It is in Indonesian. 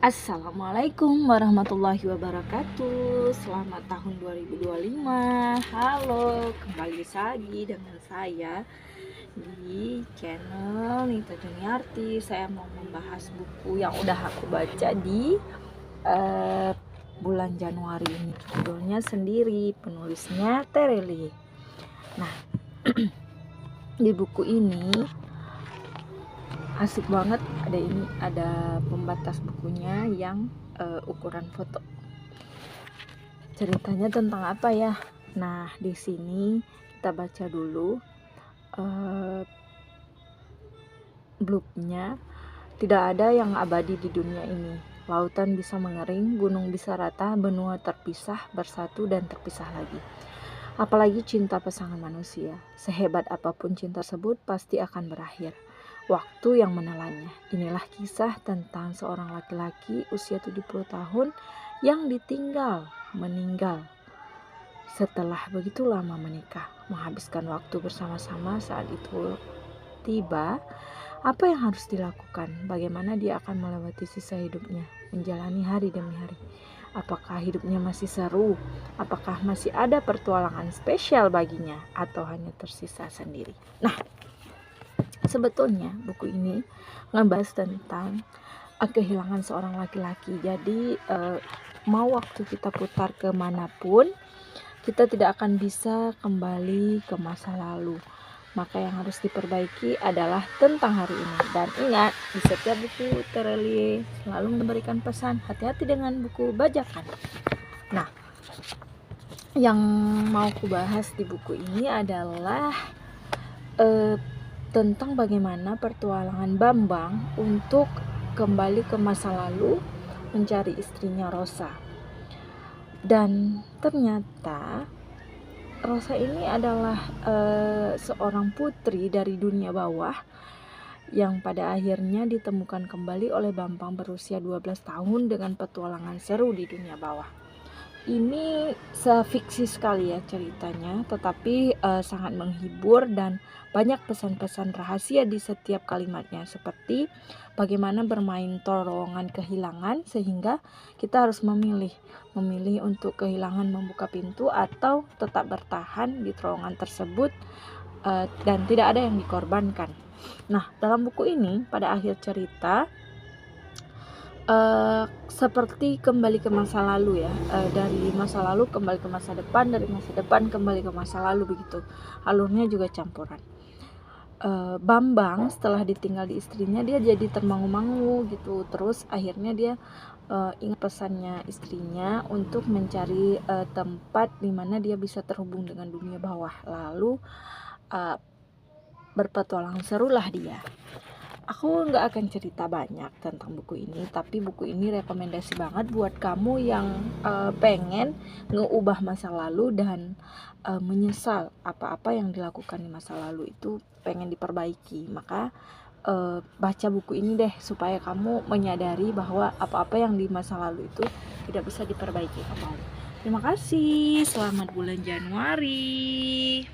Assalamualaikum warahmatullahi wabarakatuh. Selamat tahun 2025. Halo, kembali lagi dengan saya di channel Nita Juniarti. Saya mau membahas buku yang udah aku baca di bulan Januari ini. Judulnya Sendiri, penulisnya Tereli. Nah, di buku ini asik banget, ada pembatas bukunya yang ukuran foto. Ceritanya tentang apa ya? Nah, di sini kita baca dulu blurb-nya. Tidak ada yang abadi di dunia ini. Lautan bisa mengering, gunung bisa rata, benua terpisah, bersatu dan terpisah lagi. Apalagi cinta pasangan manusia. Sehebat apapun cinta tersebut pasti akan berakhir. Waktu yang menelannya. Inilah kisah tentang seorang laki-laki usia 70 tahun yang meninggal setelah begitu lama menikah. Menghabiskan waktu bersama-sama saat itu tiba. Apa yang harus dilakukan? Bagaimana dia akan melewati sisa hidupnya? Menjalani hari demi hari. Apakah hidupnya masih seru? Apakah masih ada pertualangan spesial baginya? Atau hanya tersisa sendiri? Nah, sebetulnya buku ini ngebahas tentang kehilangan seorang laki-laki. Jadi mau waktu kita putar kemanapun, kita tidak akan bisa kembali ke masa lalu. Maka yang harus diperbaiki adalah tentang hari ini. Dan ingat, di setiap buku Tereli selalu memberikan pesan, hati-hati dengan buku bajakan. Nah, yang mau aku bahas di buku ini adalah tentang bagaimana pertualangan Bambang untuk kembali ke masa lalu mencari istrinya Rosa. Dan ternyata Rosa ini adalah seorang putri dari dunia bawah yang pada akhirnya ditemukan kembali oleh Bambang berusia 12 tahun dengan petualangan seru di dunia bawah. Ini fiksi sekali ya ceritanya, tetapi sangat menghibur dan banyak pesan-pesan rahasia di setiap kalimatnya, seperti bagaimana bermain terowongan kehilangan, sehingga kita harus memilih untuk kehilangan membuka pintu atau tetap bertahan di terowongan tersebut dan tidak ada yang dikorbankan. Nah, dalam buku ini pada akhir cerita seperti kembali ke masa lalu ya, dari masa lalu kembali ke masa depan, dari masa depan kembali ke masa lalu, begitu alurnya juga campuran. Bambang setelah ditinggal di istrinya, dia jadi termangu-mangu gitu. Terus akhirnya dia ingat pesannya istrinya untuk mencari tempat di mana dia bisa terhubung dengan dunia bawah. Lalu berpetualang serulah dia. Aku nggak akan cerita banyak tentang buku ini, tapi buku ini rekomendasi banget buat kamu yang pengen ngeubah masa lalu dan menyesal apa-apa yang dilakukan di masa lalu itu pengen diperbaiki. Maka baca buku ini deh, supaya kamu menyadari bahwa apa-apa yang di masa lalu itu tidak bisa diperbaiki kembali. Terima kasih, selamat bulan Januari.